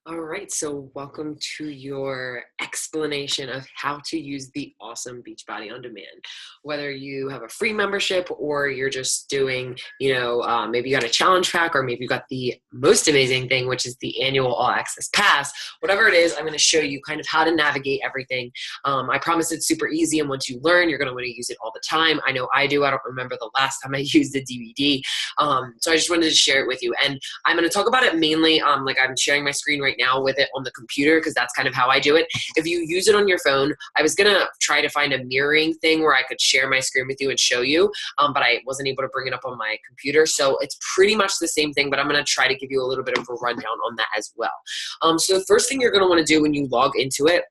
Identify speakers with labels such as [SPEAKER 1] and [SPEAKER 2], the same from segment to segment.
[SPEAKER 1] All right, so welcome to your explanation of how to use the awesome Beachbody on Demand. Whether you have a free membership or you're just doing, maybe you got a challenge pack or maybe you got the most amazing thing, which is the annual all access pass. Whatever it is, I'm going to show you kind of how to navigate everything. I promise it's super easy, and once you learn, you're going to want to use it all the time. I know I do. I don't remember the last time I used a DVD. So I just wanted to share it with you. And I'm going to talk about it mainly, like I'm sharing my screen right now with it on the computer because that's kind of how I do it. If you use it on your phone, I was going to try to find a mirroring thing where I could share my screen with you and show you, but I wasn't able to bring it up on my computer. So it's pretty much the same thing, but I'm going to try to give you a little bit of a rundown on that as well. So the first thing you're going to want to do when you log into it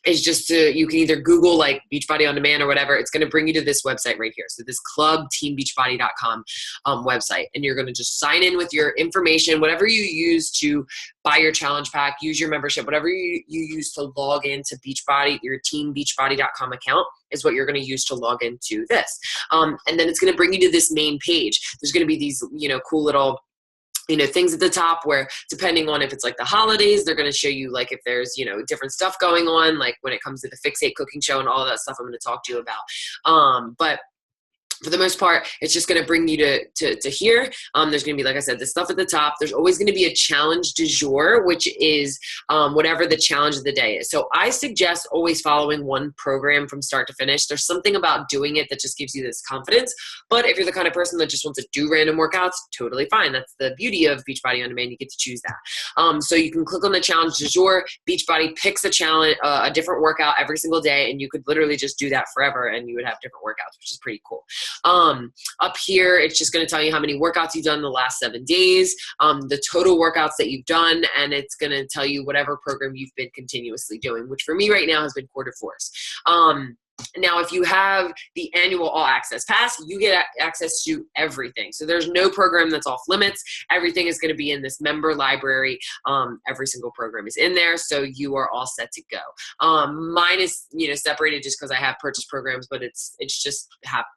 [SPEAKER 1] is just you can either Google like Beachbody on Demand or whatever. It's going to bring you to this website right here. So this clubteambeachbody.com website. And you're going to just sign in with your information, whatever you use to buy your challenge pack, use your membership, whatever you use to log into Beachbody, your teambeachbody.com account is what you're going to use to log into this. And then it's going to bring you to this main page. There's going to be these, cool little things at the top where depending on if it's like the holidays, they're going to show you like if there's, different stuff going on, like when it comes to the Fixate cooking show and all of that stuff I'm going to talk to you about. But for the most part, it's just going to bring you to here. There's going to be, like I said, the stuff at the top. There's always going to be a challenge du jour, which is whatever the challenge of the day is. So I suggest always following one program from start to finish. There's something about doing it that just gives you this confidence. But if you're the kind of person that just wants to do random workouts, totally fine. That's the beauty of Beachbody on Demand. You get to choose that. So you can click on the challenge du jour. Beachbody picks a challenge, a different workout every single day, and you could literally just do that forever, and you would have different workouts, which is pretty cool. Up here, it's just going to tell you how many workouts you've done in the last 7 days, the total workouts that you've done, and it's going to tell you whatever program you've been continuously doing, which for me right now has been quarter force. Now, if you have the annual all access pass, you get access to everything. So there's no program that's off limits. Everything is going to be in this member library. Every single program is in there. So you are all set to go. Mine is, separated just because I have purchase programs, but it's just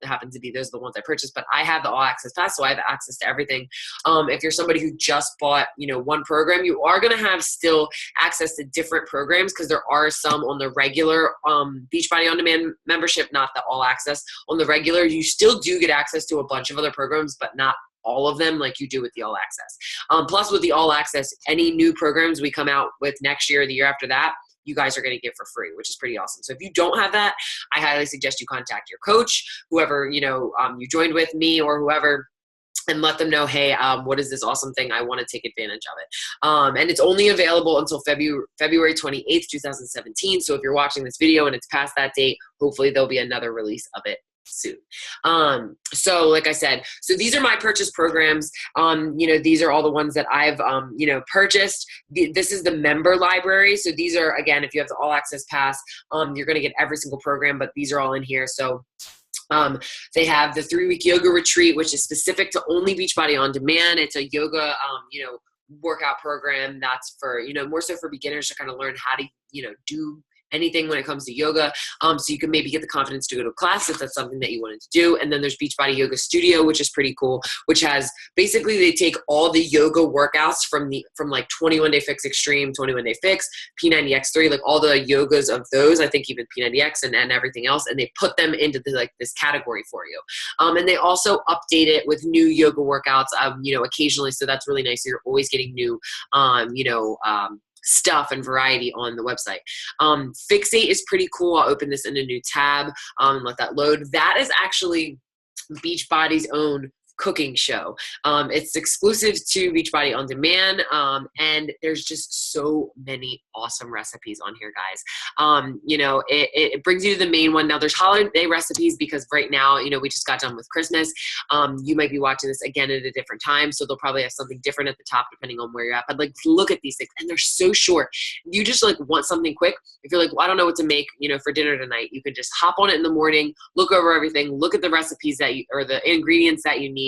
[SPEAKER 1] happens to be those are the ones I purchased, but I have the all access pass. So I have access to everything. If you're somebody who just bought, one program, you are going to have still access to different programs because there are some on the regular Beachbody on Demand membership, not the all access. On the regular, you still do get access to a bunch of other programs, but not all of them like you do with the all access. Plus with the all access, any new programs we come out with next year or the year after that, you guys are going to get for free, which is pretty awesome. So if you don't have that, I highly suggest you contact your coach, whoever, you joined with, me or whoever, and let them know, hey, what is this awesome thing? I want to take advantage of it. And it's only available until February 28th, 2017. So if you're watching this video and it's past that date, hopefully there'll be another release of it soon. So like I said, so these are my purchase programs. These are all the ones that I've, purchased. This is the member library. So these are, again, if you have the all access pass, you're going to get every single program, but these are all in here. So they have the 3-week yoga retreat, which is specific to only Beachbody on Demand. It's a yoga, workout program that's for, more so for beginners to kind of learn how to, do anything when it comes to yoga. So you can maybe get the confidence to go to a class if that's something that you wanted to do. And then there's Beachbody Yoga Studio, which is pretty cool, which has basically they take all the yoga workouts from like 21 Day Fix Extreme, 21 Day Fix, P90X3, like all the yogas of those, I think even P90X and everything else, and they put them into this category for you. And they also update it with new yoga workouts, occasionally. So that's really nice. So you're always getting new, stuff and variety on the website. Fixate is pretty cool. I'll open this in a new tab and let that load. That is actually Beachbody's own cooking show. It's exclusive to Beachbody on Demand, and there's just so many awesome recipes on here, guys. It brings you to the main one. Now there's holiday recipes because right now, we just got done with Christmas. You might be watching this again at a different time, so they'll probably have something different at the top depending on where you're at. But like, look at these things, and they're so short. You just like want something quick. If you're like, well, I don't know what to make, for dinner tonight, you can just hop on it in the morning, look over everything, look at the recipes or the ingredients that you need,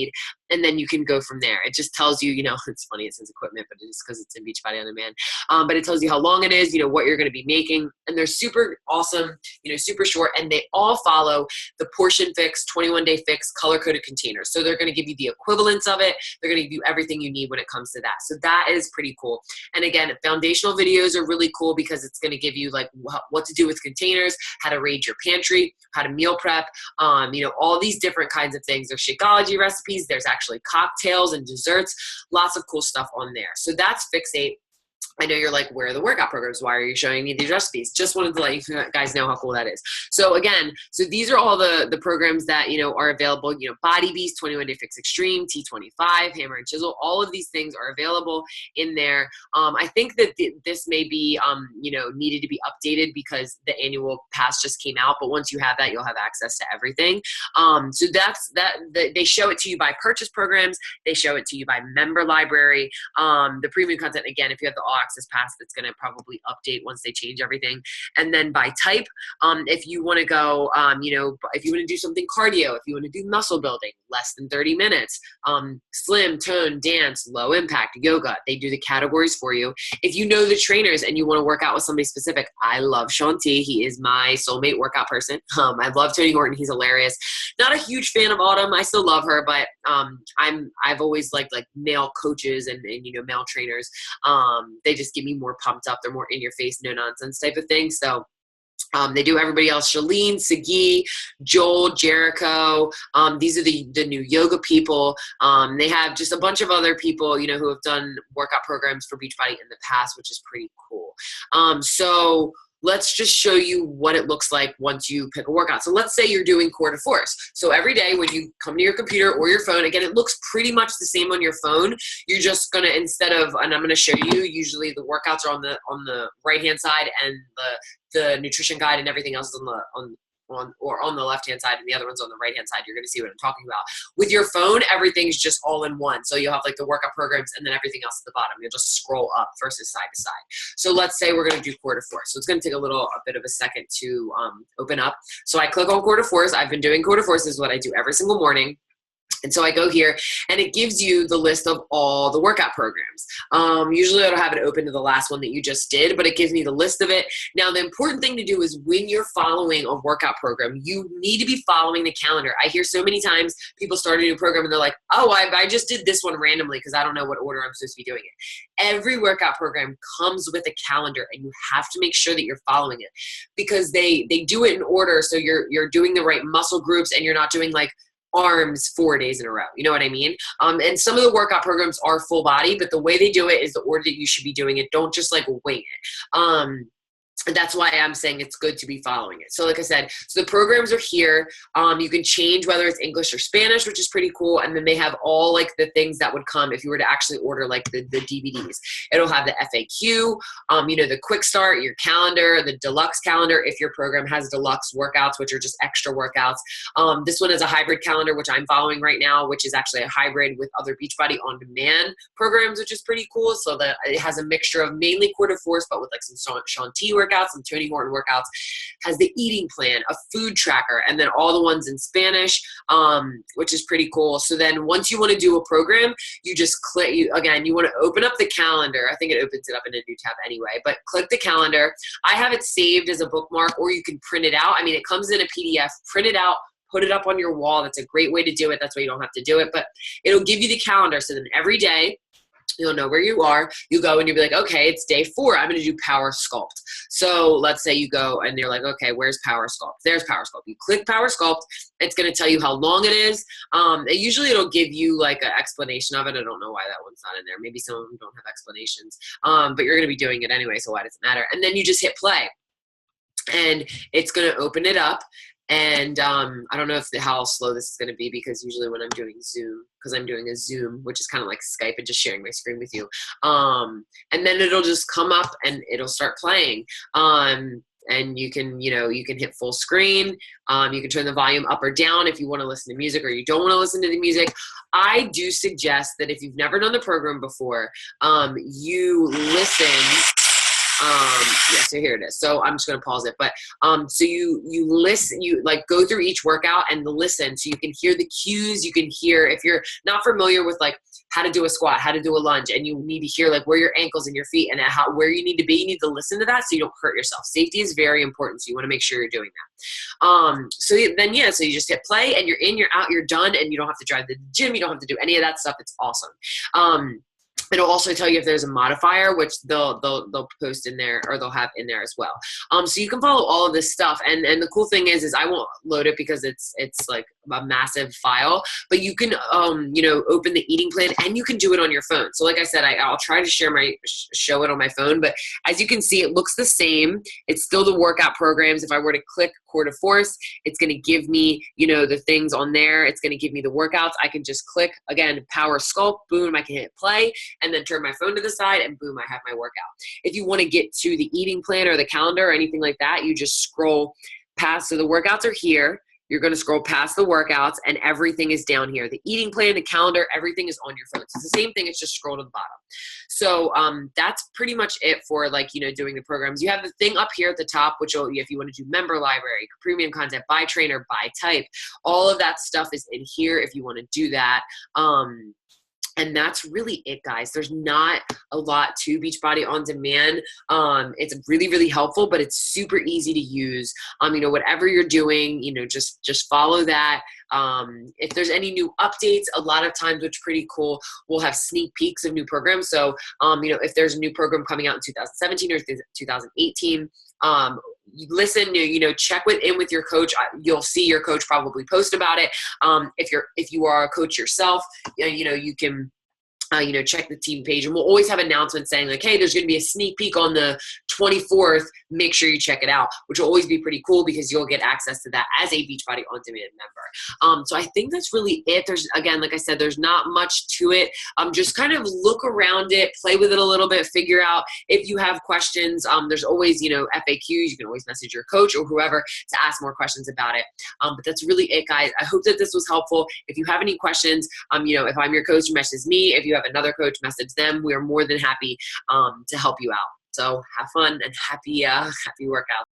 [SPEAKER 1] and then you can go from there. It just tells you, it's funny, it says equipment, but it's because it's in Beachbody On Demand. But it tells you how long it is, what you're going to be making. And they're super awesome, super short, and they all follow the portion fix, 21-day fix, color-coded containers. So they're going to give you the equivalents of it. They're going to give you everything you need when it comes to that. So that is pretty cool. And again, foundational videos are really cool because it's going to give you like what to do with containers, how to raid your pantry, how to meal prep, all these different kinds of things. There's Shakeology recipes. There's actually cocktails and desserts, lots of cool stuff on there. So that's Fixate. I know you're like, where are the workout programs? Why are you showing me these recipes? Just wanted to let you guys know how cool that is. So again, these are all the programs that, are available, Body Beast, 21-Day Fix Extreme, T25, Hammer and Chisel, all of these things are available in there. I think that this may be, needed to be updated because the annual pass just came out, but once you have that, you'll have access to everything. So that's that. They show it to you by purchase programs. They show it to you by member library. The premium content, again, if you have the All Access Pass, that's going to probably update once they change everything. And then by type, if you want to go, if you want to do something cardio, if you want to do muscle building, less than 30 minutes, slim, tone, dance, low impact, yoga, they do the categories for you. If you know the trainers and you want to work out with somebody specific, I love Sean T. He is my soulmate workout person. I love Tony Horton. He's hilarious. Not a huge fan of Autumn. I still love her, but I've always liked like male coaches and male trainers. They just get me more pumped up. They're more in your face, no nonsense type of thing. So they do everybody else. Shalene, Sagi, Joel, Jericho. These are the new yoga people. They have just a bunch of other people, who have done workout programs for Beachbody in the past, which is pretty cool. So let's just show you what it looks like once you pick a workout. So let's say you're doing core to force. So every day when you come to your computer or your phone, again, it looks pretty much the same on your phone. You're just going to, and I'm going to show you, usually the workouts are on the right-hand side and the nutrition guide and everything else is on the left-hand side and the other one's on the right-hand side. You're going to see what I'm talking about. With your phone, everything's just all in one. So you'll have like the workout programs and then everything else at the bottom. You'll just scroll up versus side to side. So let's say we're going to do core to force. So it's going to take a bit of a second to open up. So I click on core to force. I've been doing core to force. This is what I do every single morning. And so I go here and it gives you the list of all the workout programs. Usually I don't have it open to the last one that you just did, but it gives me the list of it. Now, the important thing to do is when you're following a workout program, you need to be following the calendar. I hear so many times people start a new program and they're like, oh, I just did this one randomly because I don't know what order I'm supposed to be doing it. Every workout program comes with a calendar and you have to make sure that you're following it because they do it in order. So you're doing the right muscle groups and you're not doing like arms 4 days in a row. You know what I mean? And some of the workout programs are full body, but the way they do it is the order that you should be doing it. Don't just like wing it. And that's why I'm saying it's good to be following it. So like I said, so the programs are here. You can change whether it's English or Spanish, which is pretty cool. And then they have all like the things that would come if you were to actually order like the DVDs. It'll have the FAQ, the quick start, your calendar, the deluxe calendar. If your program has deluxe workouts, which are just extra workouts. This one is a hybrid calendar, which I'm following right now, which is actually a hybrid with other Beachbody On Demand programs, which is pretty cool. So that it has a mixture of mainly core to force, but with like some Sean T workouts, some Tony Horton workouts, has the eating plan, a food tracker, and then all the ones in Spanish, which is pretty cool. So then once you want to do a program, you just click, you want to open up the calendar. I think it opens it up in a new tab anyway, but click the calendar. I have it saved as a bookmark, or you can print it out. I mean, it comes in a PDF, print it out, put it up on your wall. That's a great way to do it. That's why you don't have to do it, but it'll give you the calendar. So then every day, you'll know where you are. You go and you'll be like, okay, it's day 4. I'm going to do Power Sculpt. So let's say you go and you're like, okay, where's Power Sculpt? There's Power Sculpt. You click Power Sculpt. It's going to tell you how long it is. Usually it'll give you like an explanation of it. I don't know why that one's not in there. Maybe some of them don't have explanations. But you're going to be doing it anyway, so why does it matter? And then you just hit play. And it's going to open it up. And I don't know how slow this is going to be because usually when I'm doing Zoom, because I'm doing a Zoom, which is kind of like Skype and just sharing my screen with you. And then it'll just come up and it'll start playing. And you can hit full screen. You can turn the volume up or down if you want to listen to music or you don't want to listen to the music. I do suggest that if you've never done the program before, you listen Yeah, so here it is. So I'm just gonna pause it. But so you listen, you like go through each workout and listen, so you can hear the cues. You can hear, if you're not familiar with like how to do a squat, how to do a lunge, and you need to hear like where your ankles and your feet and where you need to be. You need to listen to that so you don't hurt yourself. Safety is very important, so you want to make sure you're doing that. So you just hit play and you're in, you're out, you're done, and you don't have to drive to the gym. You don't have to do any of that stuff. It's awesome. It'll also tell you if there's a modifier, which they'll post in there, or they'll have in there as well. So you can follow all of this stuff. And the cool thing is I won't load it because it's like a massive file, but you can, open the eating plan and you can do it on your phone. So like I said, I'll try to show it on my phone, but as you can see, it looks the same. It's still the workout programs. If I were to click Core to Force, it's going to give me, the things on there. It's going to give me the workouts. I can just click again, power sculpt, boom, I can hit play and then turn my phone to the side and boom, I have my workout. If you want to get to the eating plan or the calendar or anything like that, you just scroll past. So the workouts are here. You're going to scroll past the workouts and everything is down here. The eating plan, the calendar, everything is on your phone. So it's the same thing. It's just scroll to the bottom. So that's pretty much it for doing the programs. You have the thing up here at the top, which if you want to do member library, premium content, by trainer, by type, all of that stuff is in here if you want to do that. And that's really it, guys. There's not a lot to Beachbody On Demand. It's really, really helpful, but it's super easy to use. Whatever you're doing, just follow that. If there's any new updates, a lot of times, which is pretty cool, we'll have sneak peeks of new programs. So, if there's a new program coming out in 2017 or 2018, you listen, check in with your coach. You'll see your coach probably post about it. If you are a coach yourself, you can check the team page, and we'll always have announcements saying like, hey, there's going to be a sneak peek on the 24th. Make sure you check it out, which will always be pretty cool because you'll get access to that as a Beachbody On Demand member. So I think that's really it. There's, again, like I said, there's not much to it. Just kind of look around it, play with it a little bit, figure out if you have questions. There's always, FAQs. You can always message your coach or whoever to ask more questions about it. But that's really it, guys. I hope that this was helpful. If you have any questions, if I'm your coach, message me. If you have another coach, message them. We are more than happy to help you out. So have fun and happy workout.